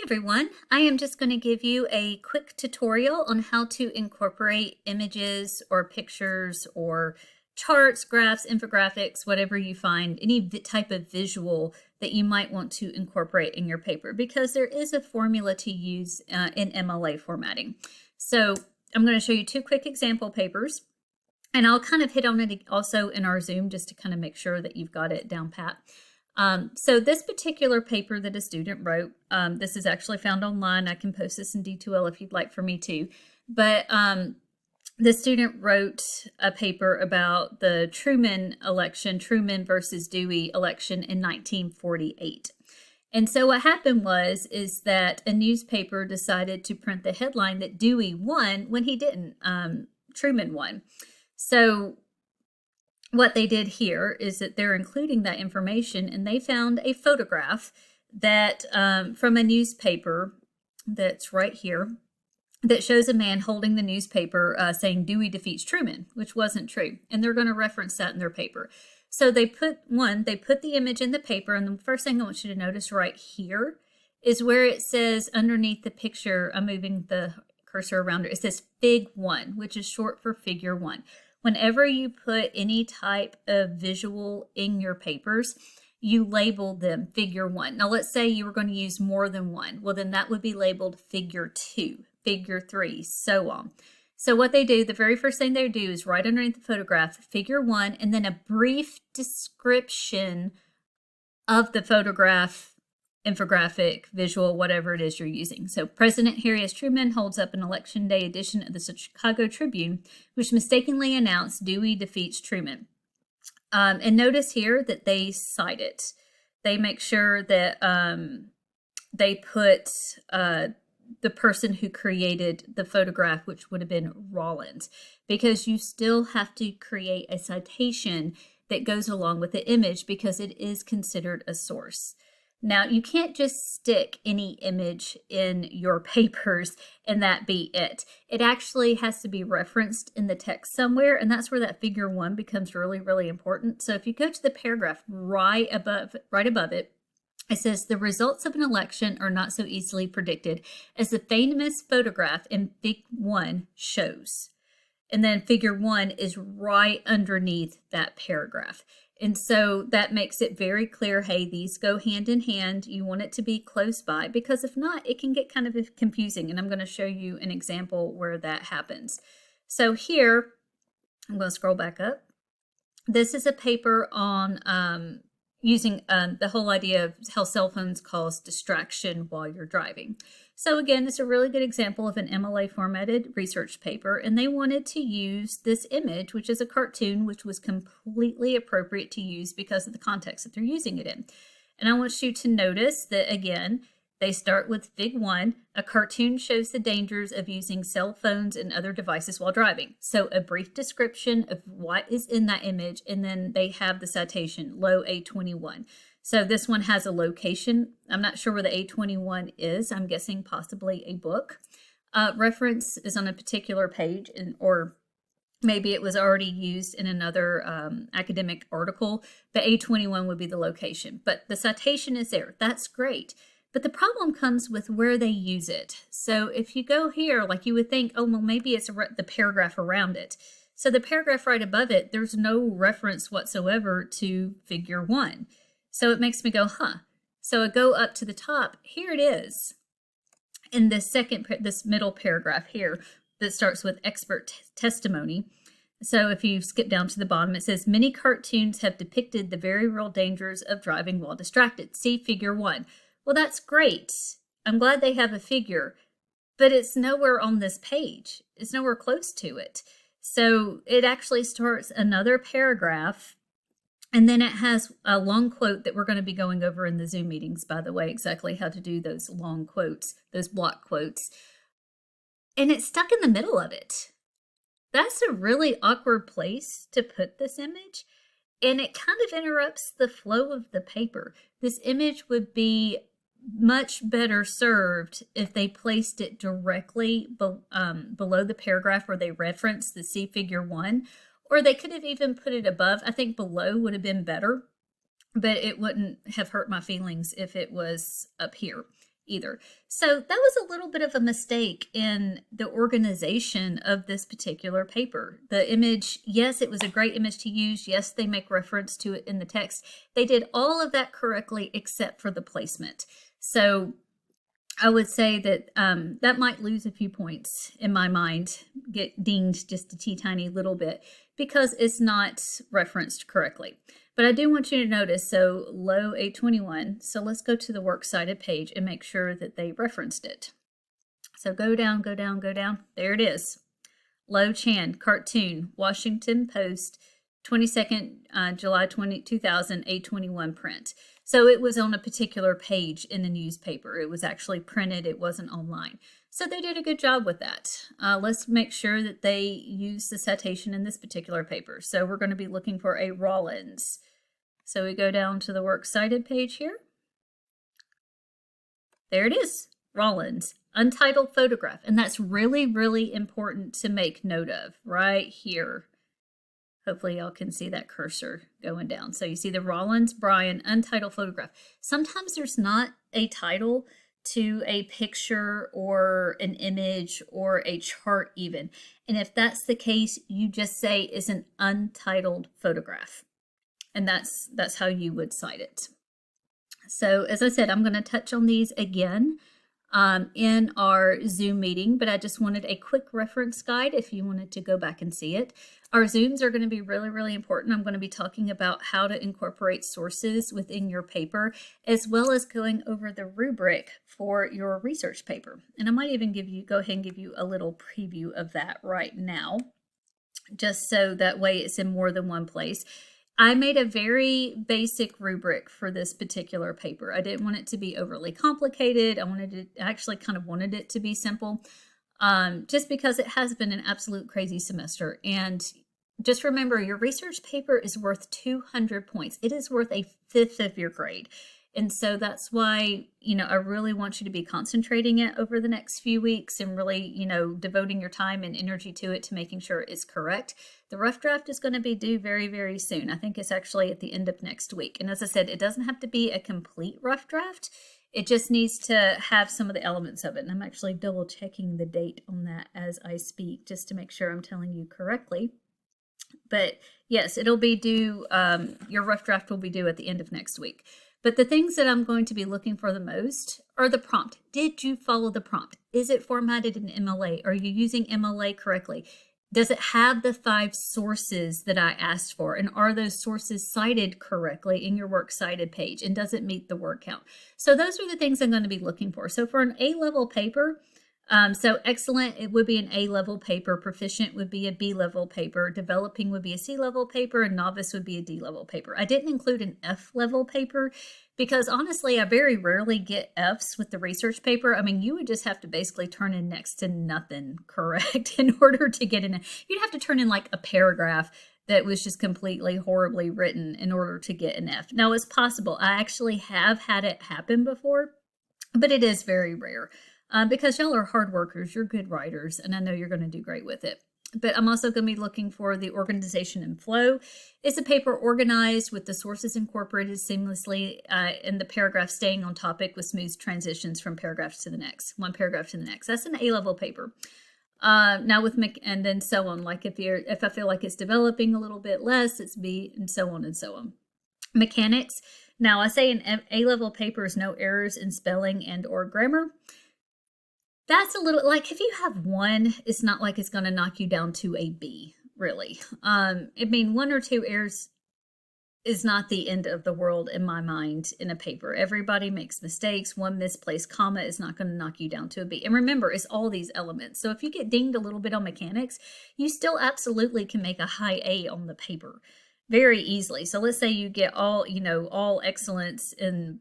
Everyone, I am just going to give you a quick tutorial on how to incorporate images or pictures or charts, graphs, infographics, whatever you find, any type of visual that you might want to incorporate in your paper, because there is a formula to use in MLA formatting. So I'm going to show you two quick example papers, and I'll kind of hit on it also in our Zoom just to kind of make sure that you've got it down pat. So this particular paper that a student wrote, this is actually found online. I can post this in D2L if you'd like for me to. But the student wrote a paper about the Truman election, Truman versus Dewey election in 1948. And so what happened is that a newspaper decided to print the headline that Dewey won when he didn't. Truman won. So what they did here is that they're including that information, and they found a photograph that from a newspaper that's right here that shows a man holding the newspaper saying Dewey defeats Truman, which wasn't true. And they're going to reference that in their paper. So they put the image in the paper, and the first thing I want you to notice right here is where it says underneath the picture, I'm moving the cursor around it says Fig 1, which is short for Figure 1. Whenever you put any type of visual in your papers, you label them Figure 1. Now, let's say you were going to use more than one. Well, then that would be labeled Figure 2, Figure 3, so on. So what they do, the very first thing they do is right underneath the photograph, Figure 1, and then a brief description of the photograph, infographic, visual, whatever it is you're using. So President Harry S. Truman holds up an Election Day edition of the Chicago Tribune, which mistakenly announced Dewey defeats Truman. And notice here that they cite it. They make sure that they put the person who created the photograph, which would have been Rollins, because you still have to create a citation that goes along with the image because it is considered a source. Now, you can't just stick any image in your papers and that be it. It actually has to be referenced in the text somewhere, and that's where that Figure 1 becomes really, really important. So if you go to the paragraph right above it, it says, the results of an election are not so easily predicted as the famous photograph in Fig 1 shows. And then Figure 1 is right underneath that paragraph. And so that makes it very clear, hey, these go hand in hand. You want it to be close by, because if not, it can get kind of confusing. And I'm going to show you an example where that happens. So here, I'm going to scroll back up. This is a paper on using the whole idea of how cell phones cause distraction while you're driving. So again, it's a really good example of an MLA formatted research paper, and they wanted to use this image, which is a cartoon, which was completely appropriate to use because of the context that they're using it in. And I want you to notice that, again, they start with Fig 1. A cartoon shows the dangers of using cell phones and other devices while driving. So a brief description of what is in that image, and then they have the citation, Low A21. So this one has a location. I'm not sure where the A21 is. I'm guessing possibly a book. Reference is on a particular page, or maybe it was already used in another academic article. The A21 would be the location, but the citation is there. That's great. But the problem comes with where they use it. So if you go here, like you would think, oh, well, maybe it's the paragraph around it. So the paragraph right above it, there's no reference whatsoever to Figure 1. So it makes me go, huh. So I go up to the top. Here it is in this middle paragraph here that starts with expert testimony. So if you skip down to the bottom, it says, many cartoons have depicted the very real dangers of driving while distracted. See Figure 1. Well, that's great. I'm glad they have a figure, but it's nowhere on this page. It's nowhere close to it. So it actually starts another paragraph, and then it has a long quote that we're going to be going over in the Zoom meetings, by the way, exactly how to do those long quotes, those block quotes. And it's stuck in the middle of it. That's a really awkward place to put this image, and it kind of interrupts the flow of the paper. This image would be much better served if they placed it directly below the paragraph where they reference the C Figure 1, or they could have even put it above. I think below would have been better, but it wouldn't have hurt my feelings if it was up here. either. So that was a little bit of a mistake in the organization of this particular paper. The image, yes, it was a great image to use. Yes, they make reference to it in the text. They did all of that correctly except for the placement. So I would say that that might lose a few points in my mind, get dinged just a teeny little bit because it's not referenced correctly. But I do want you to notice, so low 821, so let's go to the works cited page and make sure that they referenced it. So go down, go down, go down. There it is. Lo Chan, cartoon, Washington Post, 22nd July 2000, 821 print. So it was on a particular page in the newspaper. It was actually printed. It wasn't online. So they did a good job with that. Let's make sure that they use the citation in this particular paper. So we're going to be looking for a Rollins. So we go down to the works cited page here. There it is, Rollins, untitled photograph. And that's really, really important to make note of right here. Hopefully y'all can see that cursor going down. So you see the Rollins Bryan untitled photograph. Sometimes there's not a title to a picture or an image or a chart even. And if that's the case, you just say it's an untitled photograph. And that's how you would cite it. So as I said, I'm going to touch on these again in our Zoom meeting, but I just wanted a quick reference guide if you wanted to go back and see it. Our Zooms are going to be really, really important. I'm going to be talking about how to incorporate sources within your paper, as well as going over the rubric for your research paper. And I might even go ahead and give you a little preview of that right now, just so that way it's in more than one place. I made a very basic rubric for this particular paper. I didn't want it to be overly complicated. I actually kind of wanted it to be simple, just because it has been an absolute crazy semester. And just remember, your research paper is worth 200 points. It is worth a fifth of your grade. And so that's why, I really want you to be concentrating it over the next few weeks and really, devoting your time and energy to it, to making sure it's correct. The rough draft is going to be due very, very soon. I think it's actually at the end of next week. And as I said, it doesn't have to be a complete rough draft. It just needs to have some of the elements of it. And I'm actually double checking the date on that as I speak, just to make sure I'm telling you correctly. But yes, it'll be due, your rough draft will be due at the end of next week. But the things that I'm going to be looking for the most are the prompt. Did you follow the prompt? Is it formatted in MLA? Are you using MLA correctly? Does it have the 5 sources that I asked for? And are those sources cited correctly in your works cited page? And does it meet the word count? So those are the things I'm going to be looking for. So for an A-level paper, so excellent, it would be an A-level paper. Proficient would be a B-level paper. Developing would be a C-level paper. And novice would be a D-level paper. I didn't include an F-level paper because honestly, I very rarely get Fs with the research paper. I mean, you would just have to basically turn in next to nothing correct in order to get in. You'd have to turn in like a paragraph that was just completely horribly written in order to get an F. Now, it's possible. I actually have had it happen before, but it is very rare. Because y'all are hard workers, you're good writers, and I know you're going to do great with it. But I'm also going to be looking for the organization and flow. Is the paper organized with the sources incorporated seamlessly and the paragraph staying on topic with smooth transitions from paragraphs to the next, one paragraph to the next? That's an A-level paper. Now with and then so on. Like if I feel like it's developing a little bit less, it's B, and so on and so on. Mechanics. Now I say an A-level paper is no errors in spelling and or grammar. That's a little, like if you have one, it's not like it's going to knock you down to a B, really. I mean, 1 or 2 errors is not the end of the world in my mind in a paper. Everybody makes mistakes. 1 misplaced comma is not going to knock you down to a B. And remember, it's all these elements. So if you get dinged a little bit on mechanics, you still absolutely can make a high A on the paper very easily. So let's say you get all excellence in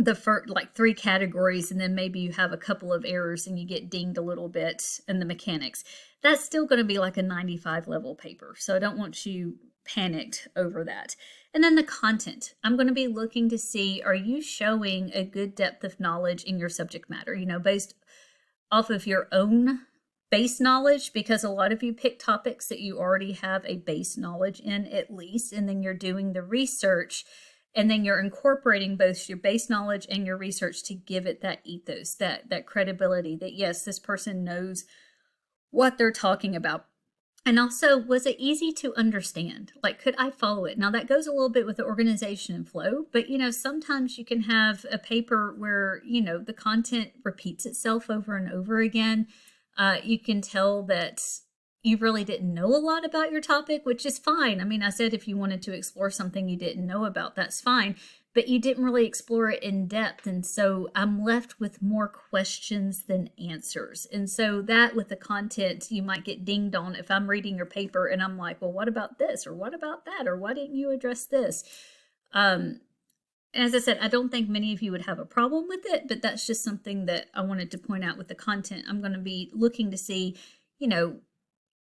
the first, like 3 categories, and then maybe you have a couple of errors and you get dinged a little bit in the mechanics. That's still going to be like a 95 level paper. So I don't want you panicked over that. And then the content. I'm going to be looking to see, are you showing a good depth of knowledge in your subject matter, based off of your own base knowledge, because a lot of you pick topics that you already have a base knowledge in at least, and then you're doing the research And then you're incorporating both your base knowledge and your research to give it that ethos, that credibility that yes, this person knows what they're talking about. And also, was it easy to understand? Like, could I follow it? Now, that goes a little bit with the organization and flow, but sometimes you can have a paper where, the content repeats itself over and over again. You can tell that you really didn't know a lot about your topic, which is fine. I mean, I said if you wanted to explore something you didn't know about, that's fine, but you didn't really explore it in depth. And so I'm left with more questions than answers. And so that with the content, you might get dinged on if I'm reading your paper and I'm like, well, what about this? Or what about that? Or why didn't you address this? As I said, I don't think many of you would have a problem with it, but that's just something that I wanted to point out with the content. I'm going to be looking to see,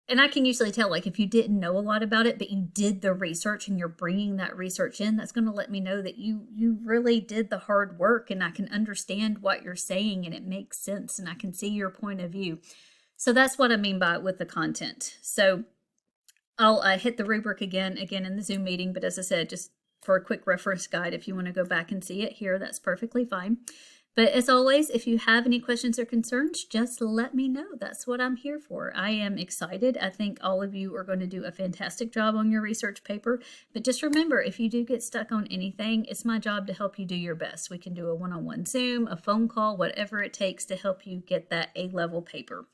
and I can usually tell, like, if you didn't know a lot about it, but you did the research and you're bringing that research in, that's going to let me know that you really did the hard work, and I can understand what you're saying and it makes sense and I can see your point of view. So that's what I mean by with the content. So I'll hit the rubric again in the Zoom meeting, but as I said, just for a quick reference guide, if you want to go back and see it here, that's perfectly fine. But as always, if you have any questions or concerns, just let me know. That's what I'm here for. I am excited. I think all of you are going to do a fantastic job on your research paper. But just remember, if you do get stuck on anything, it's my job to help you do your best. We can do a one-on-one Zoom, a phone call, whatever it takes to help you get that A-level paper.